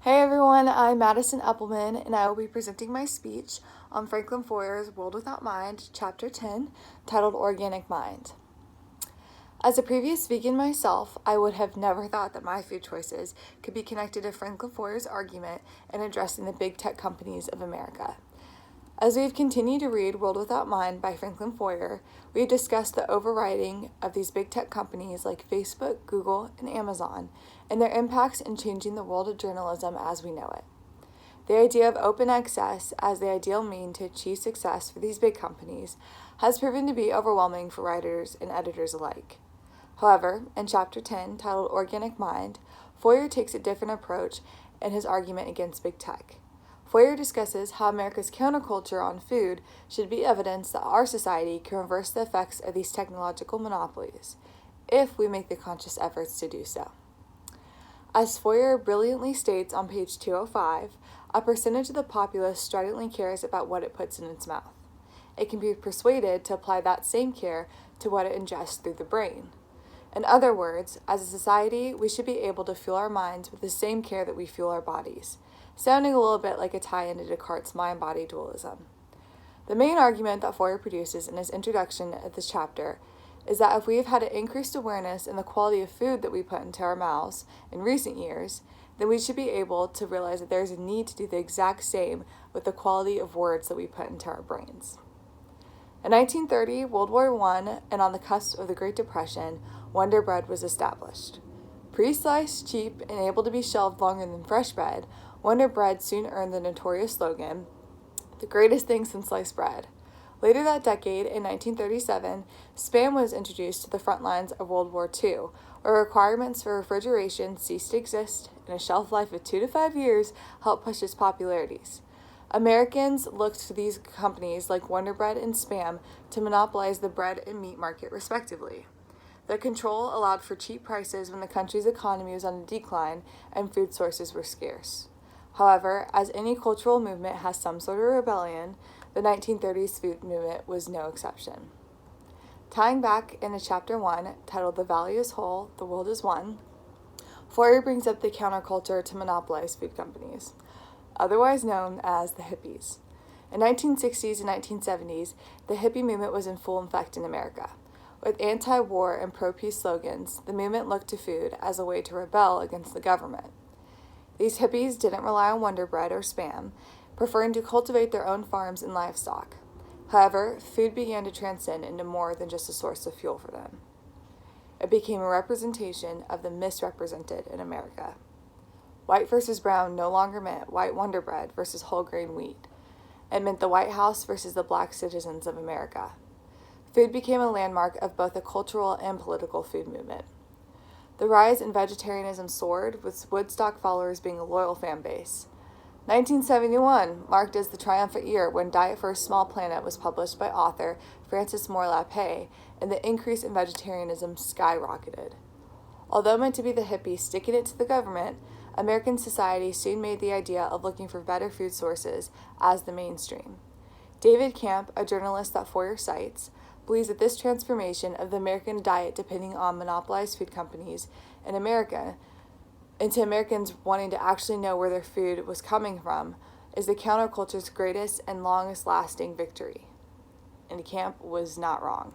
Hey everyone, I'm Madison Eppelman, and I will be presenting my speech on Franklin Foer's World Without Mind, Chapter 10, titled Organic Mind. As a previous vegan myself, I would have never thought that my food choices could be connected to Franklin Foer's argument in addressing the big tech companies of America. As we've continued to read World Without Mind by Franklin Foer, we've discussed the overriding of these big tech companies like Facebook, Google, and Amazon, and their impacts in changing the world of journalism as we know it. The idea of open access as the ideal mean to achieve success for these big companies has proven to be overwhelming for writers and editors alike. However, in Chapter 10, titled Organic Mind, Foer takes a different approach in his argument against big tech. Foer discusses how America's counterculture on food should be evidence that our society can reverse the effects of these technological monopolies, if we make the conscious efforts to do so. As Foer brilliantly states on page 205, a percentage of the populace stridently cares about what it puts in its mouth. It can be persuaded to apply that same care to what it ingests through the brain. In other words, as a society, we should be able to fuel our minds with the same care that we fuel our bodies, sounding a little bit like a tie into Descartes' mind-body dualism. The main argument that Foer produces in his introduction of this chapter is that if we have had an increased awareness in the quality of food that we put into our mouths in recent years, then we should be able to realize that there is a need to do the exact same with the quality of words that we put into our brains. In 1930, World War I, and on the cusp of the Great Depression, Wonder Bread was established. Pre-sliced, cheap, and able to be shelved longer than fresh bread, Wonder Bread soon earned the notorious slogan, "The greatest thing since sliced bread." Later that decade, in 1937, Spam was introduced to the front lines of World War II, where requirements for refrigeration ceased to exist, and a shelf life of 2 to 5 years helped push its popularities. Americans looked to these companies like Wonder Bread and Spam to monopolize the bread and meat market, respectively. Their control allowed for cheap prices when the country's economy was on a decline and food sources were scarce. However, as any cultural movement has some sort of rebellion, the 1930s food movement was no exception. Tying back into Chapter 1, titled The Valley is Whole, The World is One, Foer brings up the counterculture to monopolize food companies, otherwise known as the hippies. In 1960s and 1970s, the hippie movement was in full effect in America. With anti-war and pro-peace slogans, the movement looked to food as a way to rebel against the government. These hippies didn't rely on Wonder Bread or Spam, preferring to cultivate their own farms and livestock. However, food began to transcend into more than just a source of fuel for them. It became a representation of the misrepresented in America. White versus brown no longer meant white Wonder Bread versus whole grain wheat. It meant the White House versus the black citizens of America. Food became a landmark of both a cultural and political food movement. The rise in vegetarianism soared, with Woodstock followers being a loyal fan base. 1971 marked as the triumphant year when Diet for a Small Planet was published by author Frances Moore Lappé, and the increase in vegetarianism skyrocketed. Although meant to be the hippies sticking it to the government, American society soon made the idea of looking for better food sources as the mainstream. David Camp, a journalist that Foer cites, believes that this transformation of the American diet depending on monopolized food companies in America into Americans wanting to actually know where their food was coming from is the counterculture's greatest and longest lasting victory. And Camp was not wrong.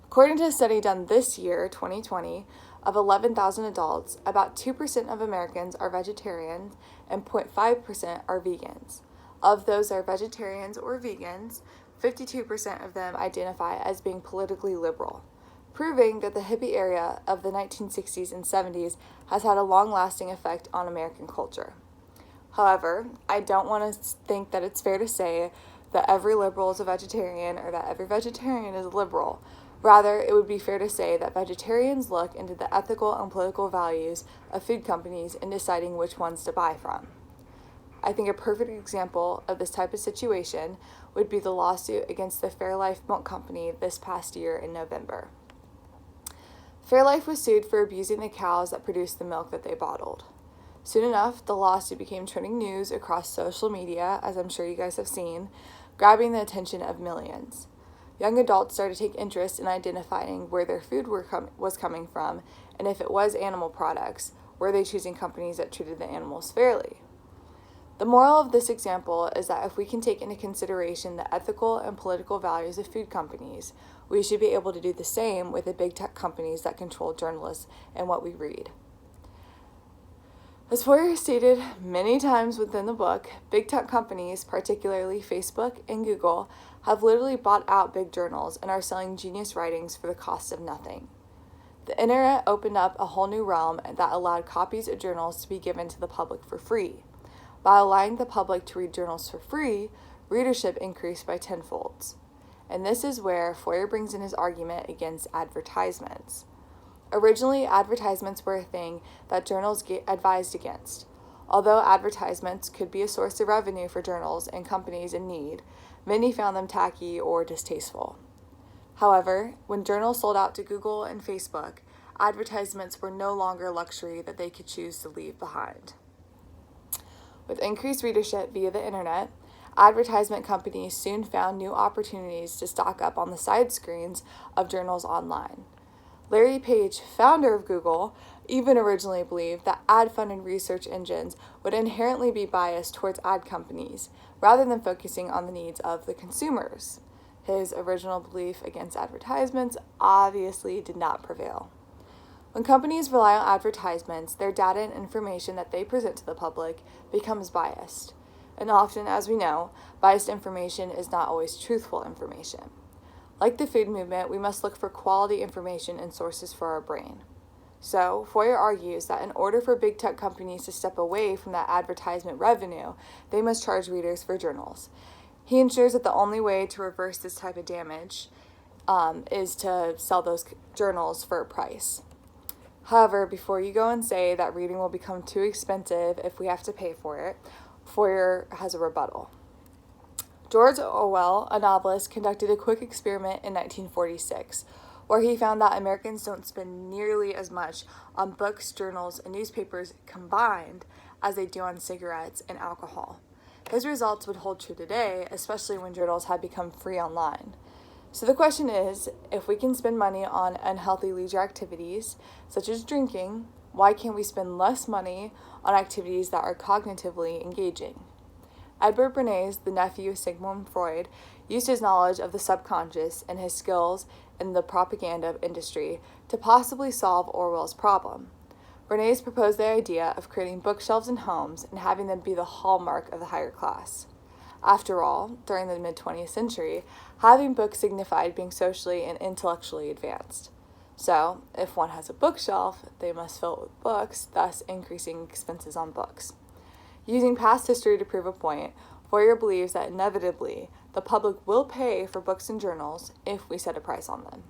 According to a study done this year, 2020, of 11,000 adults, about 2% of Americans are vegetarians and 0.5% are vegans. Of those that are vegetarians or vegans, 52% of them identify as being politically liberal, proving that the hippie era of the 1960s and 70s has had a long-lasting effect on American culture. However, I don't want to think that it's fair to say that every liberal is a vegetarian or that every vegetarian is a liberal. Rather, it would be fair to say that vegetarians look into the ethical and political values of food companies in deciding which ones to buy from. I think a perfect example of this type of situation would be the lawsuit against the Fairlife Milk Company this past year in November. Fairlife was sued for abusing the cows that produced the milk that they bottled. Soon enough, the lawsuit became trending news across social media, as I'm sure you guys have seen, grabbing the attention of millions. Young adults started to take interest in identifying where their food was coming from, and if it was animal products, Were they choosing companies that treated the animals fairly? The moral of this example is that if we can take into consideration the ethical and political values of food companies, we should be able to do the same with the big tech companies that control journalists and what we read. As Foer stated many times within the book, big tech companies, particularly Facebook and Google, have literally bought out big journals and are selling genius writings for the cost of nothing. The internet opened up a whole new realm that allowed copies of journals to be given to the public for free. By allowing the public to read journals for free, readership increased by tenfold. And this is where Foer brings in his argument against advertisements. Originally, advertisements were a thing that journals advised against. Although advertisements could be a source of revenue for journals and companies in need, many found them tacky or distasteful. However, when journals sold out to Google and Facebook, advertisements were no longer a luxury that they could choose to leave behind. With increased readership via the internet, advertisement companies soon found new opportunities to stock up on the side screens of journals online. Larry Page, founder of Google, even originally believed that ad-funded research engines would inherently be biased towards ad companies, rather than focusing on the needs of the consumers. His original belief against advertisements obviously did not prevail. When companies rely on advertisements, their data and information that they present to the public becomes biased. And often, as we know, biased information is not always truthful information. Like the food movement, we must look for quality information and sources for our brain. So, Foer argues that in order for big tech companies to step away from that advertisement revenue, they must charge readers for journals. He ensures that the only way to reverse this type of damage is to sell those journals for a price. However, before you go and say that reading will become too expensive if we have to pay for it, Foer has a rebuttal. George Orwell, a novelist, conducted a quick experiment in 1946, where he found that Americans don't spend nearly as much on books, journals, and newspapers combined as they do on cigarettes and alcohol. His results would hold true today, especially when journals have become free online. So the question is, if we can spend money on unhealthy leisure activities, such as drinking, why can't we spend less money on activities that are cognitively engaging? Edward Bernays, the nephew of Sigmund Freud, used his knowledge of the subconscious and his skills in the propaganda industry to possibly solve Orwell's problem. Bernays proposed the idea of creating bookshelves in homes and having them be the hallmark of the higher class. After all, during the mid-20th century, having books signified being socially and intellectually advanced. So, if one has a bookshelf, they must fill it with books, thus increasing expenses on books. Using past history to prove a point, Foer believes that inevitably the public will pay for books and journals if we set a price on them.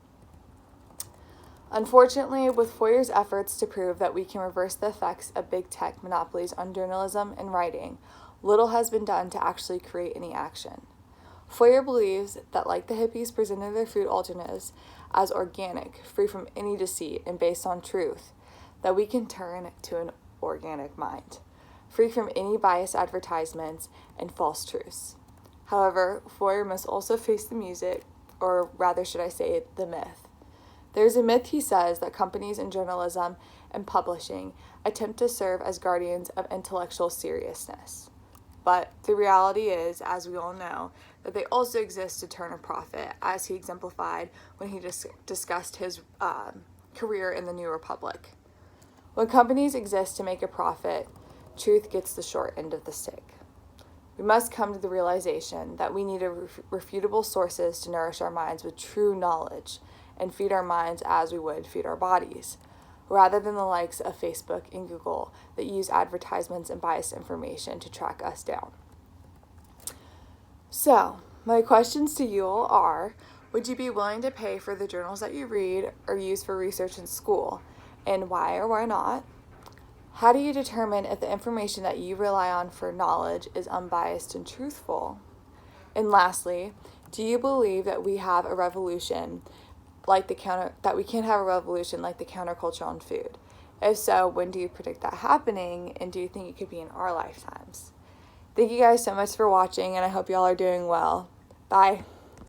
Unfortunately, with Foer's efforts to prove that we can reverse the effects of big tech monopolies on journalism and writing, little has been done to actually create any action. Foer believes that, like the hippies presented their food alternatives as organic, free from any deceit, and based on truth, that we can turn to an organic mind, free from any biased advertisements and false truths. However, Foer must also face the music, or rather should I say, the myth. There's a myth, he says, that companies in journalism and publishing attempt to serve as guardians of intellectual seriousness. But the reality is, as we all know, that they also exist to turn a profit, as he exemplified when he discussed his career in the New Republic. When companies exist to make a profit, truth gets the short end of the stick. We must come to the realization that we need refutable sources to nourish our minds with true knowledge and feed our minds as we would feed our bodies, rather than the likes of Facebook and Google that use advertisements and biased information to track us down. So, my questions to you all are, would you be willing to pay for the journals that you read or use for research in school, and why or why not? How do you determine if the information that you rely on for knowledge is unbiased and truthful? And lastly, do you believe that we have a revolution like the counterculture on food? If so, when do you predict that happening, and do you think it could be in our lifetimes? Thank you guys so much for watching, and I hope y'all are doing well. Bye.